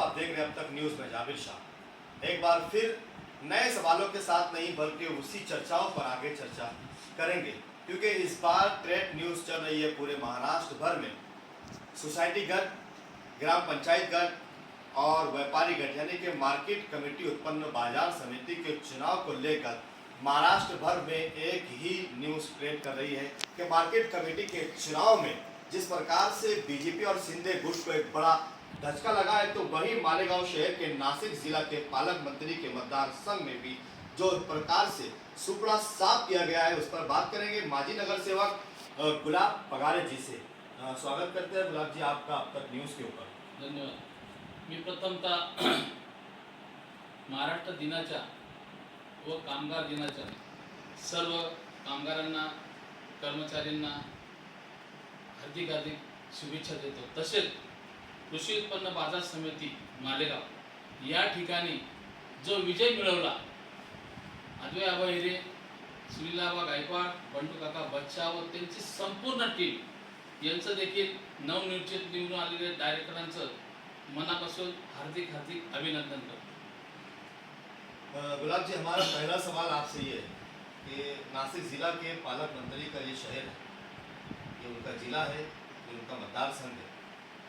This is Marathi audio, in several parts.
आप देख रहे हैं अब तक न्यूज में जाबिर शाह। एक बार फिर नए सवालों के साथ नहीं बल्कि उसी चर्चाओं पर आगे चर्चा करेंगे, क्योंकि इस बार ट्रेड न्यूज चल रही है पूरे महाराष्ट्र भर में। सोसाइटी गट, ग्राम पंचायत गट और व्यापारी गट यानी कि मार्केट कमेटी उत्पन्न बाजार समिति के चुनाव को लेकर महाराष्ट्र भर में एक ही न्यूज ट्रेंड कर रही है कि मार्केट कमेटी के चुनाव में जिस प्रकार से बीजेपी और शिंदे गुट को एक बड़ा धचका लगा है, तो वही मालेगांव शहर के नासिक जिला के पालक मंत्री के मतदार संघ में भी जो प्रकार से सुपड़ा साफ किया गया है, उस पर बात करेंगे माजी नगर सेवक गुलाब पगारे जी से। स्वागत करते हैं गुलाब जी आपका अब तक न्यूज के ऊपर। धन्यवाद। मी प्रथमतः महाराष्ट्र दिनाच्या व कामगार दिनाच्या सर्व कामगारांना, कर्मचाऱ्यांना हार्दिक शुभेच्छा देतो। तसेच कृषी उत्पन्न बाजार समिती मालेगाव या ठिकाणी जो विजय मिळवला, अद्वै आबा हिरे, सुनीलाबा गायकवाड, बंडू काका बच्चा व त्यांची संपूर्ण टीम यांचं देखील नवनिर्मित निवडून आलेल्या डायरेक्टरांचं मनापासून हार्दिक अभिनंदन करतो। गुलाब जी, हमारा पहला सवाल आपसे ये है कि नासिक जिला के पालक मंत्री का ये शहर है, ये उनका जिला है, ये उनका मतदार संघ है,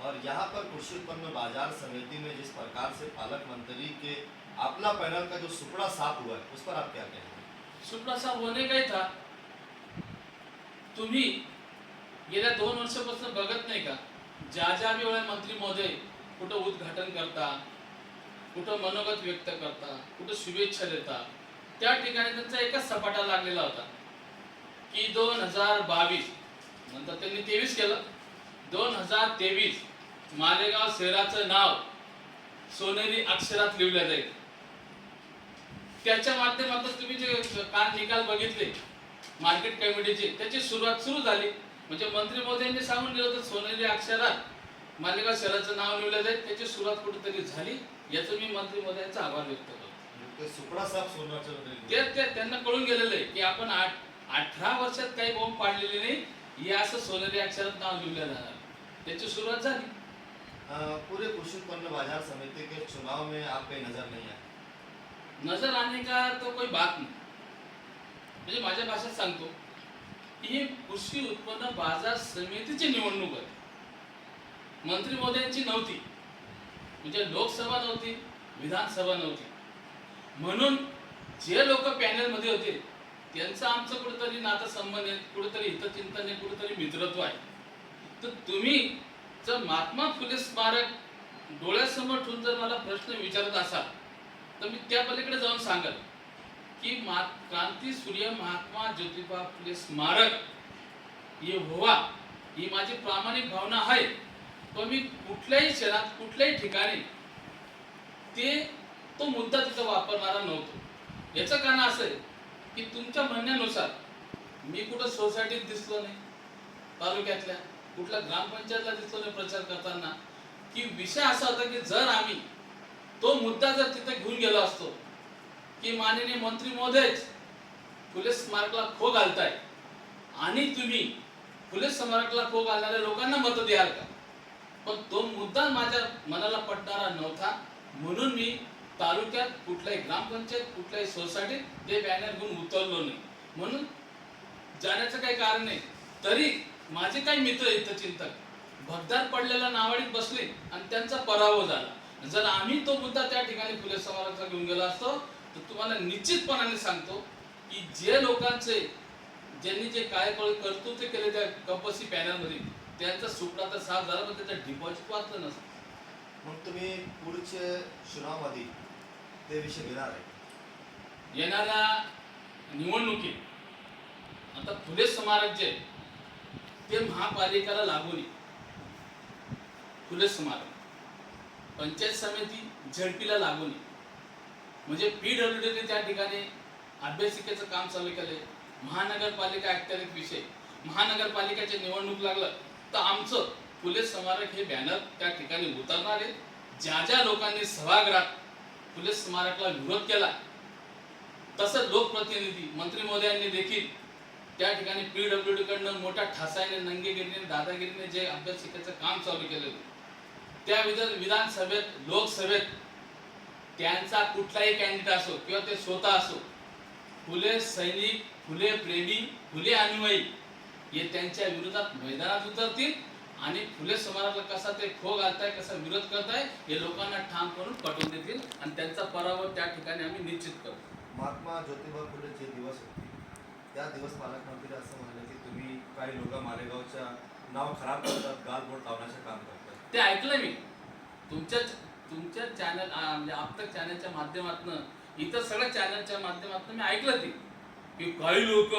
और यहाँ पर कृषि उत्पन्न बाजार समिति में जिस प्रकार से पालक मंत्री के अपना पैनल का जो सुपड़ा साफ हुआ है, उस पर आप क्या कहेंगे? सुपड़ा साफ होणे काही था, तुम्ही गेल्या 2 वर्षापासून बघत नाही का, ज्या वेळेला मंत्री महोदय कुठं उद्घाटन करता, कुठं मनोगत व्यक्त करता, कुठं शुभेच्छा देता, त्या ठिकाणी त्यांचा एकच सपाटा लागलेला होता की 2022 नंतर त्यांनी 23 केलं, 2023 मालेगाव शहराचं नाव सोनेरी अक्षरात लिहिलं जाईल। त्याच्या माध्यमातून तुम्ही जे काल निकाल बघितले मार्केट कमिटीचे, त्याची सुरुवात सुरू झाली। म्हणजे मंत्री महोदयांनी सांगून दिलं होतं सोनेरी अक्षरात मालेगाव शहराचं नाव लिहिलं जाईल, त्याची सुरुवात कुठेतरी झाली। याचं मी मंत्री महोदयांचा आभार व्यक्त करतो। सुपड़ा साफ सोनाचं ते त्यांना कळून गेलेलं आहे की आपण 18 वर्षात काही बॉम्ब पाडलेले नाही, हे असं सोनेरी अक्षरात नाव लिहिलं जाणार, त्याची सुरुवात झाली। पूरे कृषि उत्पन्न बाजार समिति के चुनाव में आप कहीं नजर नहीं आए? नजर आने का तो कोई बात नहीं, म्हणजे माझ्या भाषेत सांगतो, ही कृषी उत्पन्न बाजार समितीची निवडणूक आहे, मंत्री महोदयांची नव्हती। म्हणजे लोकसभा नव्हती, विधानसभा नव्हती, म्हणून जे लोक पॅनल मध्ये होते त्यांचं आमचं कुठेतरी नातेसंबंध आहे, कुठेतरी हितचिंतन आहे, कुठेतरी मित्रत्व आहे। तर तुम्ही जर महात्मा फुले स्मारक डोळ्यासमोर ठेवून जर मला प्रश्न विचारत असाल, तर मी त्या पलीकडे जाऊन सांगेल की क्रांती सूर्य महात्मा ज्योतिबा फुले स्मारक हे व्हावा, ही माझी प्रामाणिक भावना आहे। पण मी कुठल्याही शहरात, कुठल्याही ठिकाणी तो मुद्दा तिथं वापरणारा नव्हतो। याचं कारण असं आहे की तुमच्या म्हणण्यानुसार मी कुठं सोसायटीत दिसलो नाही, तालुक्यातल्या कुठल्या ग्रामपंचायतला दिसलो नाही प्रचार करताना, की विषय असा होता की जर आम्ही तो मुद्दा जर तिथे घेऊन गेलो असतो की माननीय मंत्री महोदय फुले स्मारकला खो घालताय आणि तुम्ही फुले स्मारकला खो घालणाऱ्या लोकांना मत द्याल का, पण तो मुद्दा माझ्या मनाला पटणारा नव्हता। म्हणून मी तालुक्यात कुठल्याही ग्रामपंचायत, कुठल्याही सोसायटीत ते बॅनर घेऊन उतरलो नाही। म्हणून जाण्याचं काही कारण नाही। तरी माझे काही मित्र हितचिंतक भगदार पडलेला नावाडीत बसले आणि त्यांचा पराभव झाला। जर आम्ही तो मुद्दा त्या ठिकाणी फुले स्मारकाला घेऊन गेलो असतो, तर तुम्हाला निश्चितपणाने सांगतो की जे लोकांचे ज्यांनी जे काय कर्तृत्व केले त्या कंपसी पॅनल मध्ये, त्यांचा सुपडा तर साफ झाला, पण त्याचं डिपॉझिट वाचलं नसतं। मग तुम्ही पुढचे चुनावमध्ये ते विषय घेणार आहे? येणाऱ्या निवडणुकीत आता फुले स्मारक जे ते महापालिकेला लागून आहे, फुले स्मारक पंचायत समिती झडपीला लागून आहे, म्हणजे पीडब्ल्यूडीने त्या ठिकाणी अभ्यासिकेचं काम चालू केलंय। महानगरपालिका ऍक्ट एक विषय, महानगरपालिकेची निवडणूक लागलं तर आमचं फुले स्मारक हे बॅनर त्या ठिकाणी उतरणार आहे। ज्या लोकांनी सभागृहात फुले स्मारकला विरोध केला, तसं लोकप्रतिनिधी मंत्री महोदयांनी देखील त्या ठिकाणी पीडब्ल्यूडी कडनं मोठ्या ठासाने, नंगेगिरीने, दादागिरीने जे अभ्यासिकेचं काम चालू केलं होतं, त्या विधानसभेत लोकसभेत त्यांचा कुठलाही कॅन्डिडेट असो किंवा ते स्वतः असो, फुले सैनिक, फुले प्रेमी, फुले अनुयायी हे त्यांच्या विरोधात मैदानात उतरतील आणि फुले समाजाला कसा ते खो घालताय, कसा विरोध करताय हे लोकांना ठाम करून पटवून देतील आणि त्यांचा पराभव त्या ठिकाणी आम्ही निश्चित करू. महात्मा ज्योतिबा फुले जे दिवस होते त्या दिवस पालकमंत्री असं म्हणाले की तुम्ही काही लोक मालेगावच्या नाव खराब करतात, गालबोट लावण्याचे काम करतात. ते ऐकलं मी तुमच्या चॅनल म्हणजे आपल्या चॅनलच्या माध्यमातून, इतर सगळ्या चॅनलच्या माध्यमातून मी ऐकलं ते की काही लोक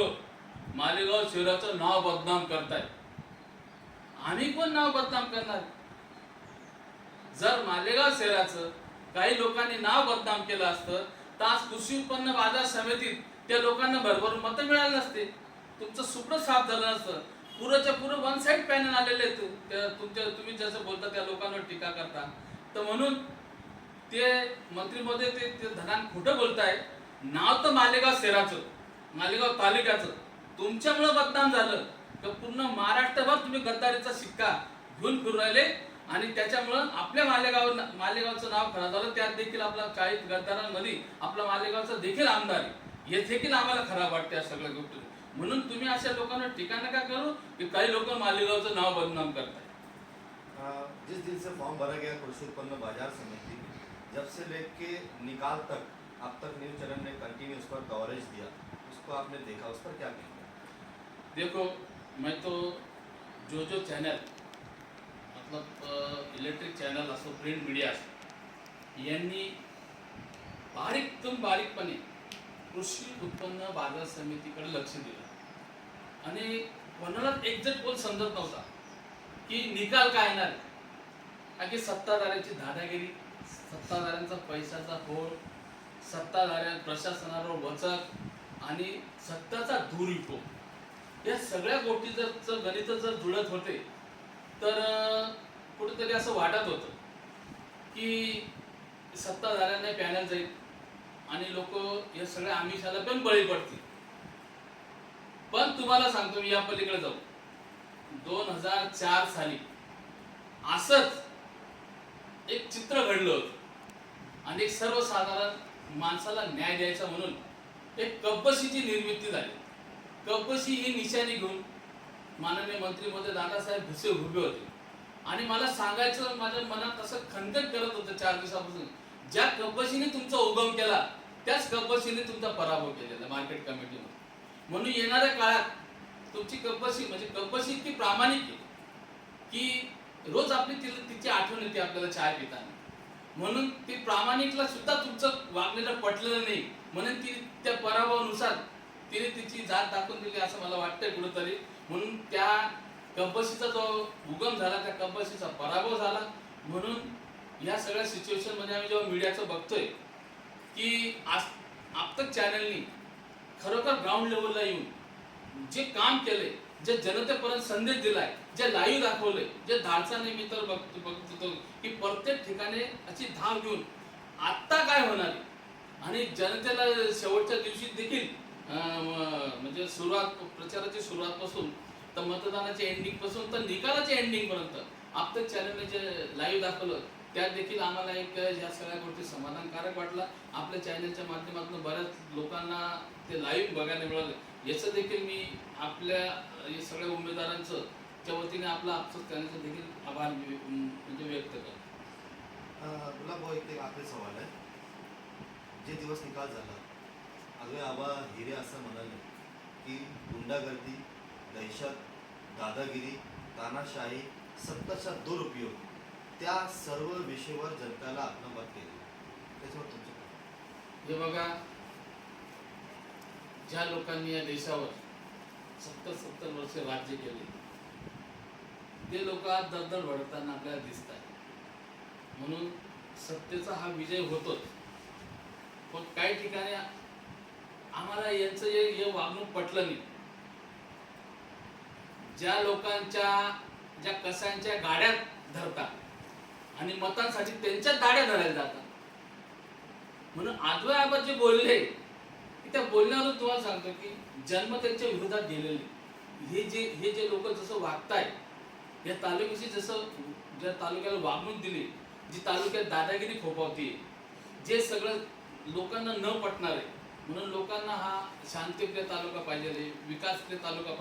मालेगाव शहराचं नाव बदनाम करतायत. आम्ही कोण नाव बदनाम करणार? जर मालेगाव शहराचं काही लोकांनी नाव बदनाम केलं असतं तर आज कृषी उत्पन्न बाजार समितीत त्या लोकांना भरभरून मतं मिळाली नसते. तुमचं सुप्र साफ झालं नसतं. पुरंच्या पुरं वन साइड पॅनल आलेले आहेत. तुम्ही जसं बोलता त्या लोकांवर टीका करता, तर म्हणून ते मंत्री महोदय ते धनान खोटं बोलताय. नाव तर मालेगाव शहराचं, मालेगाव तालुक्याचं तुमच्यामुळे बदनाम झालं तर पूर्ण महाराष्ट्रभर तुम्ही गद्दारीचा शिक्का घेऊन फिरू राहिले आणि त्याच्यामुळं आपल्या मालेगावचं नाव खराब झालं. त्यात देखील आपला 40 गद्दारांमध्ये आपला मालेगावचा देखील आमदार आहे. हे देखील आम्हाला खराब वाटते या सगळ्या गोष्टी. म्हणून तुम्ही अशा लोकांना ठिकाण नका करू की काही लोक मालेगावचं नाव बदनाम करताय. जिस दिन से फॉर्म भरा गया कृषि उत्पन्न बाजार समिति, जब से लेके निकाल तक अब तक न्यूज चैनल ने कंटिन्यू उस पर कवरेज दिया, उसको आपने देखा, उस पर क्या कहेंगे? देखो, मैं तो जो चैनल मतलब इलेक्ट्रिक चॅनल असो, प्रिंट मीडिया असो, यांनी बारीकपणे कृषी उत्पन्न बाजार समितीकडे लक्ष दिलं आणि कोणालाच एक्झॅक्ट बोल समजत नव्हता की निकाल काय येणार आहे. की सत्ताधाऱ्यांची दादागिरी, सत्ताधाऱ्यांचा पैशाचा होळ, सत्ताधाऱ्या प्रशासनावर वचक आणि सत्ताचा दुरुपयोग, या सगळ्या गोष्टी जर गणित जर जुळत होते तर कुठेतरी असं वाटत होतं की सत्ताधाऱ्यांना पॅनल जाईल आणि लोक या सगळ्या आमिषाला पण बळी पडतील. पण तुम्हाला सांगतो मी, या पलीकडे जाऊ, 2004 साली असंच एक चित्र घडलं होतं आणि एक सर्वसाधारण माणसाला न्याय द्यायचा म्हणून एक कब्बशीची निर्मिती झाली. कब्बशी ही निशाणी घेऊन माननीय मंत्री महोदय दादासाहेब भुसे उभे होते आणि मला सांगायचं, माझ्या मनात असं खंदन करत होतं 4 दिवसापासून, ज्या कब्बशीने तुमचा उगम केला त्याच कब्बशीने तुमचा पराभव केलेला मार्केट कमिटीमध्ये. म्हणून येणाऱ्या काळात तुमची कब्बशी म्हणजे कब्बशी इतकी प्रामाणिक आहे की रोज आपली तिची आठवण येते आपल्याला चहा पिताना. म्हणून ती प्रामाणिकला सुद्धा तुमचं वागणेलं पटलेलं नाही, म्हणून ती त्या पराभवानुसार तिने तिची जात दाखवून दिली असं मला वाटतंय कुठंतरी. म्हणून त्या कब्बशीचा जो उगम झाला, त्या कब्बशीचा पराभव झाला. म्हणून या सगळ्या सिच्युएशन मध्ये आम्ही जेव्हा मीडियाचं बघतोय की आज आपतक चॅनलनी खरोखर ग्राउंड लेवलला येऊन जे काम केले, जे जनतेपर्यंत संदेश दिलाय, जे लाईव्ह दाखवले, जे धाडसाने मी तर बघतो की प्रत्येक ठिकाणी अशी धाव घेऊन आत्ता काय होणार आहे आणि जनतेला शेवटच्या दिवशी देखील म्हणजे प्रचाराची सुरुवात पासून तर मतदानाच्या एंडिंग पासून तर निकालाच्या एंडिंग पर्यंत आपतक चॅनलने जे लाईव्ह दाखवलं त्यात देखील आम्हाला एक ह्या सगळ्या गोष्टी समाधानकारक वाटला. आपल्या चॅनलच्या माध्यमातून बऱ्याच लोकांना ते लाईव्ह बघायला मिळालं. याचं देखील मी आपल्या सगळ्या उमेदवारांचं च्या वतीने आपला आपसात करण्याचा देखील आभार म्हणजे व्यक्त करतो. गुलाब भाऊ, एक आखरी सवाल आहे. जे दिवस निकाल झाला, अगवे आबा हिरे असं म्हणाले की गुंडागर्दी, दहशत, दादागिरी, तानाशाही, सत्ताचा दुरुपयोग, त्या सर्व विषयावर जनतेला आपलं मत केलं. त्याच्यावर तुमचं काय? हे बघा, ज्या लोकांनी या देशावर 70 वर्ष राज्य केले ते लोक आज दरदर भडकताना आपल्याला दिसत आहे. म्हणून सत्तेचा हा विजय होतोच, पण काही ठिकाणी आम्हाला यांचं हे वागणूक पटलं नाही. ज्या लोकांच्या ज्या कसांच्या गाड्या धरतात आणि मतांसाठी त्यांच्या दाड्या धरायला जातात. म्हणून आजवर आपण जे बोलले त्या बोलण्यावरून तुम्हाला सांगतो की जन्म त्यांच्या विरोधात गेलेले हे जे लोक जसं वागताय, या तालुक्याशी जसं ज्या तालुक्याला वागणूक दिली, जी तालुक्यात दादागिरी फोफावते, जे सगळं लोकांना न पटणार आहे. म्हणून लोकांना हा शांतिप्रिय तालुका पाहिजे, विकासप्रिय तालुका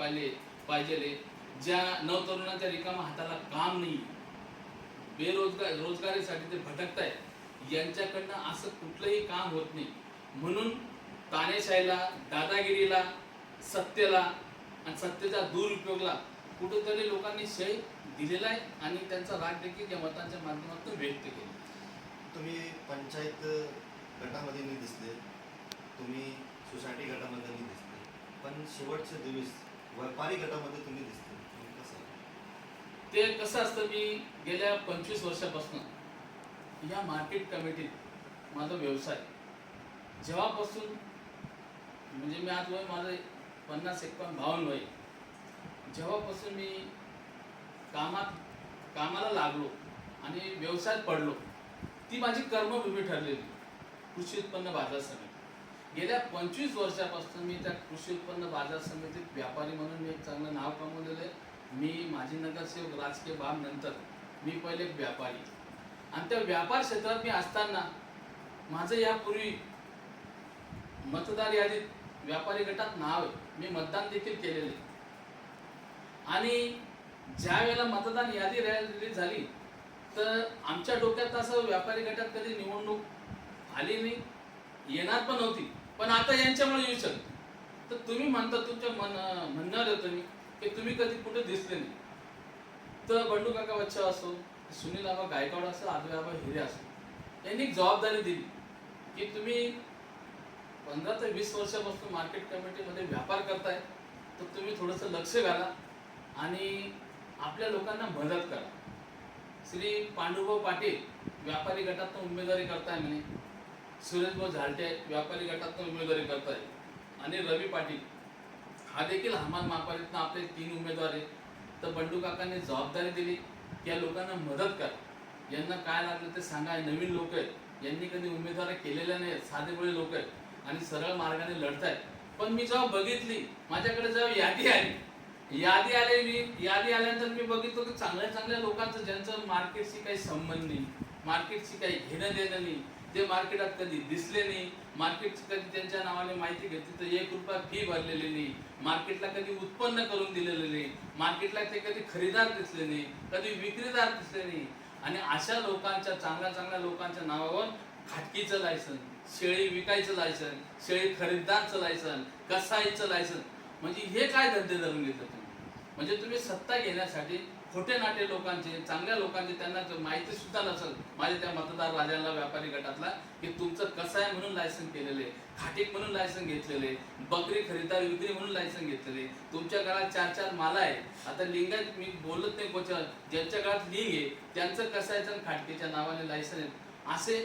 पाहिजे, ज्या नवतरुणांच्या रिकामा हाताला काम नाही, रोजगारीसाठी ते भटकताय, यांच्याकडनं असं कुठलंही काम होत नाही. म्हणून ताणेशाहीला, दादागिरीला, सत्तेला आणि सत्तेच्या दुरुपयोगला कुठेतरी लोकांनी शय दिलेला आहे आणि त्यांचा राग देखील या मतांच्या माध्यमातून व्यक्त केला. तुम्ही पंचायत गटामध्ये नाही दिसले, तुम्ही सोसायटी गटामध्ये नाही दिसले, पण शेवटचे दिवस व्यापारी गटामध्ये तुम्ही दिसले. कसं ते कसं असतं, मी गेल्या 25 वर्षापासून या मार्केट कमिटीत माझा व्यवसाय, जेव्हापासून म्हणजे मी आज वय माझं 50-51 वय, जेव्हापासून मी कामाला लागलो आणि व्यवसायात पडलो, ती माझी कर्मभूमी ठरलेली कृषी उत्पन्न बाजार समिती. गेल्या 25 वर्षापासून मी त्या कृषी उत्पन्न बाजार समितीत व्यापारी म्हणून मी एक चांगलं नाव कमवलेलं आहे. मी माजी नगरसेवक, राजकीय बाब नंतर मी पहिले व्यापारी, आणि त्या व्यापार क्षेत्रात मी असताना माझं यापूर्वी मतदार यादीत व्यापारी गटात नाव आहे, मी मतदान देखील केलेले. आणि ज्या वेळेला मतदान यादी रिलीज झाली तर आमच्या डोक्यात असं व्यापारी गटात कधी निवडणूक आली नाही, येणार पण नव्हती, पण आता यांच्यामुळे येऊ शकते. तर तुम्ही म्हणता, तुमच्या म्हणण्यावर येतो मी की तुम्ही कधी कुठे दिसले नाही. तर बंडू काका बच्चा असो, सुनील आबा गायकवाड असो, आदवे आबा हिरे असो, यांनी एक जबाबदारी दिली की तुम्ही 15 ते 20 वर्षापासून मार्केट कमिटीमध्ये व्यापार करताय, तर तुम्ही थोडंसं लक्ष घाला आणि आपल्या लोकांना मदत करा. श्री पांडुभाऊ पाटील व्यापारी गटातून उमेदवारी करताय म्हणे, सुरेशभाऊ झालटे व्यापारी गटातून उमेदवारी करताय, आणि रवी पाटील हा देखील हमाल महापालिकेतून आपले 3 उमेदवार आहेत. तर बंडू काकांनी जबाबदारी दिली की या लोकांना मदत करा, यांना काय लागलं ते सांगा. नवीन लोक आहेत, यांनी कधी उमेदवारी केलेल्या नाही, साधेभोळे लोक आहेत आणि सरळ मार्गाने लढतायत. पण मी जेव्हा बघितली, माझ्याकडे जेव्हा यादी आल्यानंतर मी बघितलं की चांगल्या लोकांचं, ज्यांचं मार्केटशी काही संबंध नाही, मार्केटशी काही घेणं देणं नाही, ते मार्केटात कधी दिसले नाही, मार्केटची कधी त्यांच्या नावाने माहिती घेतली तर 1 रुपया फी भरलेली नाही, मार्केटला कधी उत्पन्न करून दिलेलं नाही, मार्केटला ते कधी खरेदीदार दिसले नाही, कधी विक्रीदार दिसले नाही. आणि अशा लोकांच्या, चांगल्या लोकांच्या नावावर खाटकीचं लायसन, शेळी विकायचं लायसन, शेळी खरेदीदारचं लायसन, कसाईचं लायसन, म्हणजे हे काय धंदे धरून घेतात तुम्ही? म्हणजे तुम्ही सत्ता घेण्यासाठी खोटे नाटे लोकांचे, चांगल्या लोकांचे, त्यांना माहिती सुद्धा नसेल, माझ्या त्या मतदार राजांना व्यापारी गटातला, की तुमचं कसाय म्हणून लायसन केलेले, खाटीक म्हणून लायसन घेतलेले, बकरी खरेदीदार विक्री म्हणून लायसन घेतलेले, तुमच्या घरात 4-4 माला आहे. आता लिंगात मी बोलत नाही, कोच्या ज्यांच्या घरात लिंग आहे त्यांचं कसायचं आणि खाटकीच्या नावाने लायसन आहे.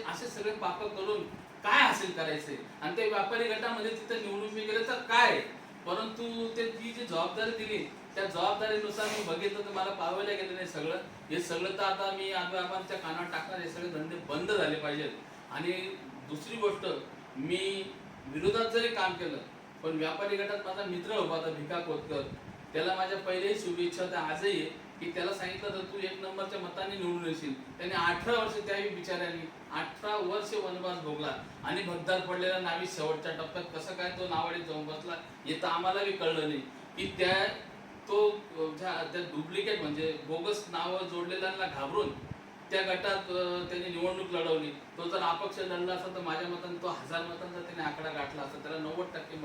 असे सगळे पाप करून काय हासिल करायचे? आणि ते व्यापारी गटामध्ये तिथे निवडून मी गेले तर काय? परंतु ते ती जी जबाबदारी दिली, त्या जबाबदारीनुसार मी बघितलं तर मला पाहायला गेलं नाही सगळं. हे सगळं तर आता मी आबांच्या कानावर टाकणार, हे सगळे धंदे बंद झाले पाहिजेत. आणि दुसरी गोष्ट, मी विरोधात जरी काम केलं, पण व्यापारी गटात माझा मित्र उभा होता भिका कोतकर, त्याला माझ्या पहिल्याही शुभेच्छा होत्या, आजही आहे, की त्याला सांगितलं तर तू 1 नंबरच्या मताने निवडून येशील. त्याने 18 वर्ष, त्याही बिचाऱ्याने 18 वर्ष वनवास भोगला आणि भगदार पडलेला नावी शेवटच्या टप्प्यात कसं काय तो नावाडीत जाऊन बसला हे तर आम्हालाही कळलं नाही. की त्या डुप्लिकेट म्हणजे बोगस नावं जोडलेल्यांना घाबरून त्या गटात त्यांनी निवडणूक लढवली. तो जर अपक्ष लढला असता तर माझ्या मताने तो 1000 मतांचा त्याने आकडा गाठला असता, त्याला 90%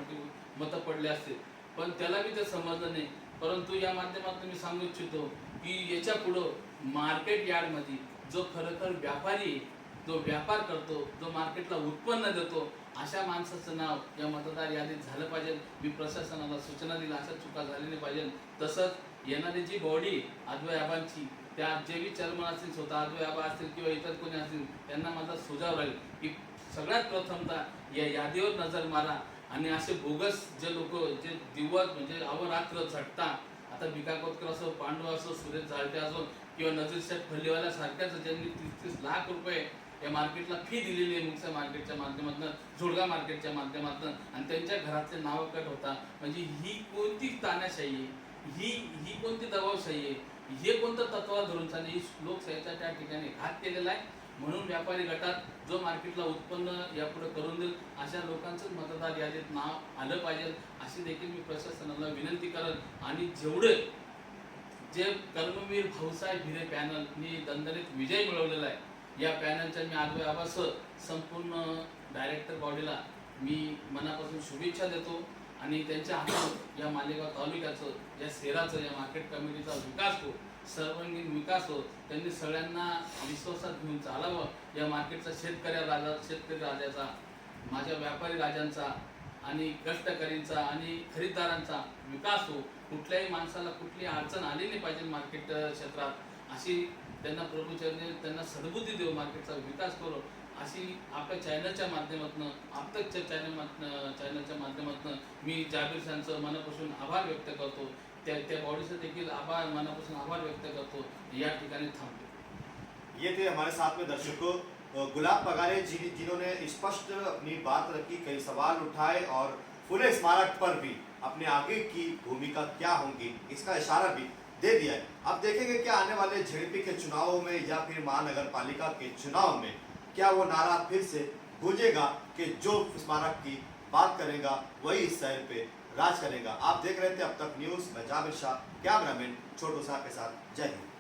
मतं पडले असते, पण त्याला बी ते समजलं नाही. परंतु या माध्यमातून मी सांगू इच्छितो की याच्या पुढं मार्केट यार्डमध्ये जो खरोखर व्यापारी, जो व्यापार करतो, जो मार्केटला उत्पन्न देतो, अशा माणसाचं नाव या मतदार यादीत झालं पाहिजे. मी प्रशासनाला सूचना दिल्या, अशा चुका झाल्या नाही पाहिजे. तसंच येणारी जी बॉडी आदवे आबांची, त्या जे बी चेअरमन असतील, स्वतः आदवे आबा असतील किंवा इतर कोणी असतील, त्यांना माझा सुझाव राहील की सगळ्यात प्रथमतः या यादीवर नजर मारा आणि असे बोगस जे लोक जे दिवस म्हणजे अवरात्र झटतात, आता भिका कोतकर असो, पांडू असो, सुरेश झालटे असो किंवा नजीर शेठ फल्लेवाला सारख्याच, ज्यांनी 30-30 लाख रुपये या मार्केटला फी दिलेली आहे, मुक्सा मार्केटच्या माध्यमातून, जोडगा मार्केटच्या माध्यमातून, आणि त्यांच्या घरातले नाव कट होता. म्हणजे ही कोणती तानाशाही आहे? ही कोणती दबावशाही आहे? हे कोणतं तत्व धरून चालणे, लोकशाहीचा त्या ठिकाणी घात केलेला आहे. म्हणून व्यापारी गटात जो मार्केटला उत्पन्न यापुढे करून देईल अशा लोकांचंच मतदार यादीत नाव आलं पाहिजे अशी देखील मी प्रशासनाला विनंती करत, आणि जेवढे जे कर्मवीर भाऊसाहेब हिरे पॅनलनी दणदणीत विजय मिळवलेला आहे, या पॅनलच्या मी आभासह संपूर्ण डायरेक्टर बॉडीला मी मनापासून शुभेच्छा देतो. आणि त्यांच्या हातात या मालेगाव तालुक्याचं, या शहराचं, या मार्केट कमिटीचा विकास हो, सर्वांगीण विकास हो. त्यांनी सगळ्यांना विश्वासात घेऊन चालावं. या मार्केटचा शेतकरी राजाचा, माझ्या व्यापारी राजांचा आणि कष्टकरींचा आणि खरीददारांचा विकास हो. कुठल्याही माणसाला कुठली अडचण आली नाही पाहिजे मार्केट क्षेत्रात, अशी त्यांना प्रभूचरणी त्यांना सद्बुद्धी देऊ, मार्केटचा विकास करू, अशी आपल्या चॅनलच्या माध्यमातून, आपल्या चॅनलच्या माध्यमातून मी जाबीर यांचं मनापासून आभार व्यक्त करतो. त्या बॉडीचं देखील मनापासून आभार व्यक्त करतो. या ठिकाणी थांबतो. ये थे हमारे साथ में दर्शकों गुलाब पगारे जिन्होंने स्पष्ट अपनी बात रखी, कई सवाल उठाए और फुले स्मारक पर भी अपने आगे की भूमिका क्या होंगी इसका इशारा भी दे दिया है. अब देखेंगे क्या आने वाले झेडपी के चुनावों में या फिर महानगर पालिका के चुनाव में क्या वो नारा फिर से गूंजेगा कि जो स्मारक की बात करेगा वही इस शहर पे राज करेगा. आप देख रहे थे अब तक न्यूज़, मैं जाबिर शाह, कैमरामैन छोटू शाह के साथ. जय हिंद.